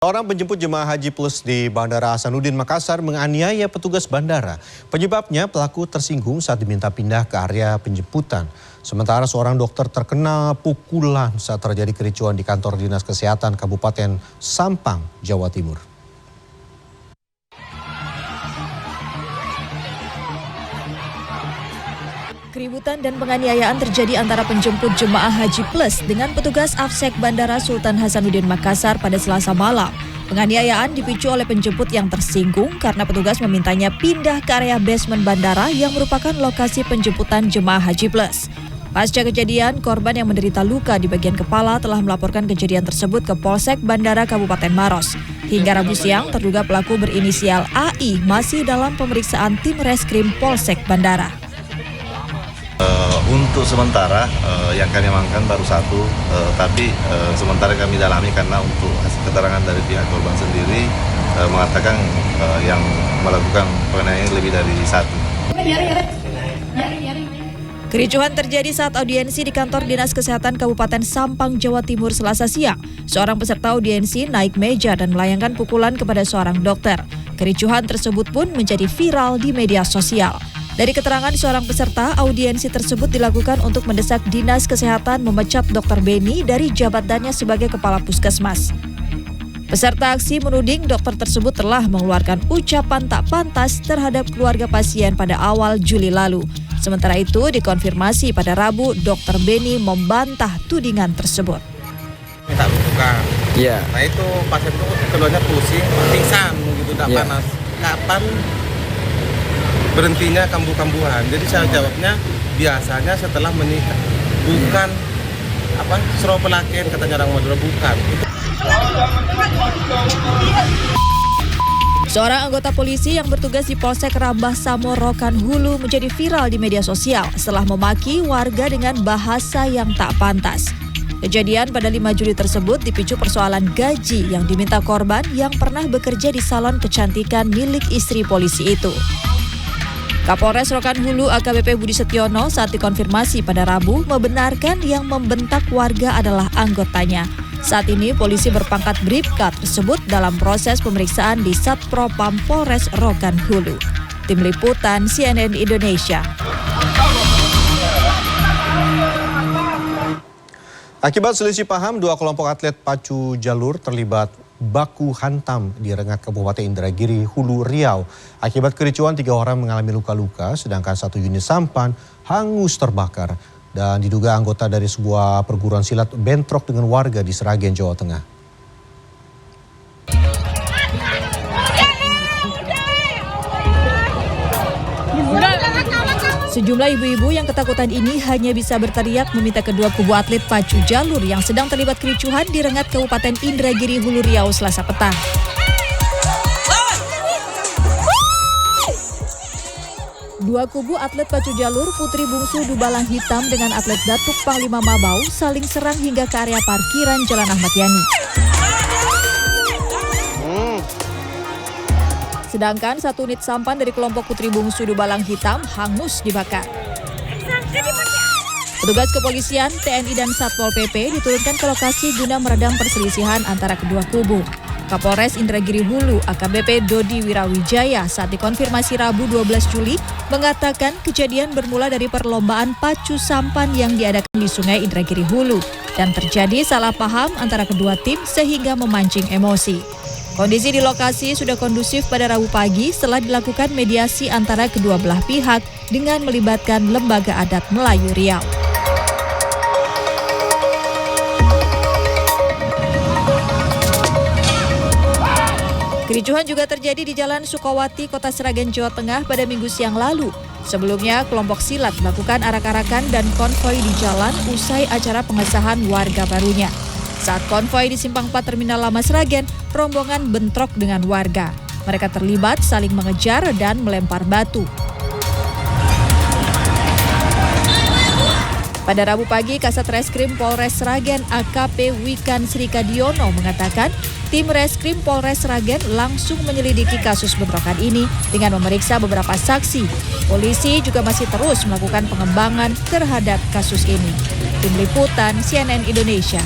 Seorang penjemput jemaah haji plus di Bandara Hasanuddin Makassar menganiaya petugas bandara. Penyebabnya pelaku tersinggung saat diminta pindah ke area penjemputan. Sementara seorang dokter terkena pukulan saat terjadi kericuan di kantor Dinas Kesehatan Kabupaten Sampang, Jawa Timur. Keributan dan penganiayaan terjadi antara penjemput jemaah haji plus dengan petugas Afsek Bandara Sultan Hasanuddin Makassar pada Selasa malam. Penganiayaan dipicu oleh penjemput yang tersinggung karena petugas memintanya pindah ke area basement bandara yang merupakan lokasi penjemputan jemaah haji plus. Pasca kejadian, korban yang menderita luka di bagian kepala telah melaporkan kejadian tersebut ke Polsek Bandara Kabupaten Maros. Hingga Rabu siang, terduga pelaku berinisial AI masih dalam pemeriksaan tim reskrim Polsek Bandara. Untuk sementara yang kami amankan baru satu, tapi sementara kami dalami karena untuk hasil keterangan dari pihak korban sendiri mengatakan yang melakukan penganiayaan lebih dari satu. Kericuhan terjadi saat audiensi di kantor Dinas Kesehatan Kabupaten Sampang, Jawa Timur Selasa siang. Seorang peserta audiensi naik meja dan melayangkan pukulan kepada seorang dokter. Kericuhan tersebut pun menjadi viral di media sosial. Dari keterangan seorang peserta, audiensi tersebut dilakukan untuk mendesak Dinas Kesehatan memecat Dr. Beni dari jabatannya sebagai Kepala Puskesmas. Peserta aksi menuding dokter tersebut telah mengeluarkan ucapan tak pantas terhadap keluarga pasien pada awal Juli lalu. Sementara itu, dikonfirmasi pada Rabu, Dr. Beni membantah tudingan tersebut. Minta rujukan. Iya. Nah itu pasien itu keduanya pusing, pingsan gitu, tak panas. Kapan berhentinya kambuh-kambuhan? Jadi saya jawabnya biasanya setelah menikah. Bukan seropelakin katanya orang Madura, bukan. Seorang anggota polisi yang bertugas di Polsek Rambah Samo Rokan Hulu menjadi viral di media sosial setelah memaki warga dengan bahasa yang tak pantas. Kejadian pada 5 Juli tersebut dipicu persoalan gaji yang diminta korban yang pernah bekerja di salon kecantikan milik istri polisi itu. Kapolres Rokan Hulu AKBP Budi Setiono saat dikonfirmasi pada Rabu membenarkan yang membentak warga adalah anggotanya. Saat ini polisi berpangkat Bribka tersebut dalam proses pemeriksaan di Satpropam Polres Rokan Hulu. Tim Liputan CNN Indonesia. Akibat selisih paham, dua kelompok atlet pacu jalur terlibat baku hantam di Rengat Kabupaten Indragiri, Hulu Riau. Akibat kericuan, 3 orang mengalami luka-luka, sedangkan 1 unit sampan hangus terbakar. Dan diduga anggota dari sebuah perguruan silat bentrok dengan warga di Sragen, Jawa Tengah. Sejumlah ibu-ibu yang ketakutan ini hanya bisa berteriak meminta kedua kubu atlet pacu jalur yang sedang terlibat kericuhan di Rengat Kabupaten Indragiri, Hulu Riau Selasa petang. Dua kubu atlet pacu jalur Putri Bungsu Dubalang Hitam dengan atlet Datuk Panglima Mabau saling serang hingga ke area parkiran Jalan Ahmad Yani. Sedangkan 1 unit sampan dari kelompok Putri Bungsu Dubalang Hitam hangus dibakar. Petugas kepolisian, TNI dan Satpol PP diturunkan ke lokasi guna meredam perselisihan antara kedua kubu. Kapolres Indragiri Hulu AKBP Dodi Wirawijaya saat dikonfirmasi Rabu 12 Juli mengatakan kejadian bermula dari perlombaan pacu sampan yang diadakan di Sungai Indragiri Hulu dan terjadi salah paham antara kedua tim sehingga memancing emosi. Kondisi di lokasi sudah kondusif pada Rabu pagi setelah dilakukan mediasi antara kedua belah pihak dengan melibatkan Lembaga Adat Melayu Riau. Kericuhan juga terjadi di Jalan Sukawati, Kota Sragen, Jawa Tengah pada Minggu siang lalu. Sebelumnya, kelompok silat melakukan arak-arakan dan konvoi di jalan usai acara pengesahan warga barunya. Saat konvoi di Simpang 4 Terminal Lama Sragen, rombongan bentrok dengan warga. Mereka terlibat saling mengejar dan melempar batu. Pada Rabu pagi, Kasat Reskrim Polres Sragen AKP Wikan Srikadiono mengatakan tim Reskrim Polres Sragen langsung menyelidiki kasus bentrokan ini dengan memeriksa beberapa saksi. Polisi juga masih terus melakukan pengembangan terhadap kasus ini. Tim Liputan CNN Indonesia.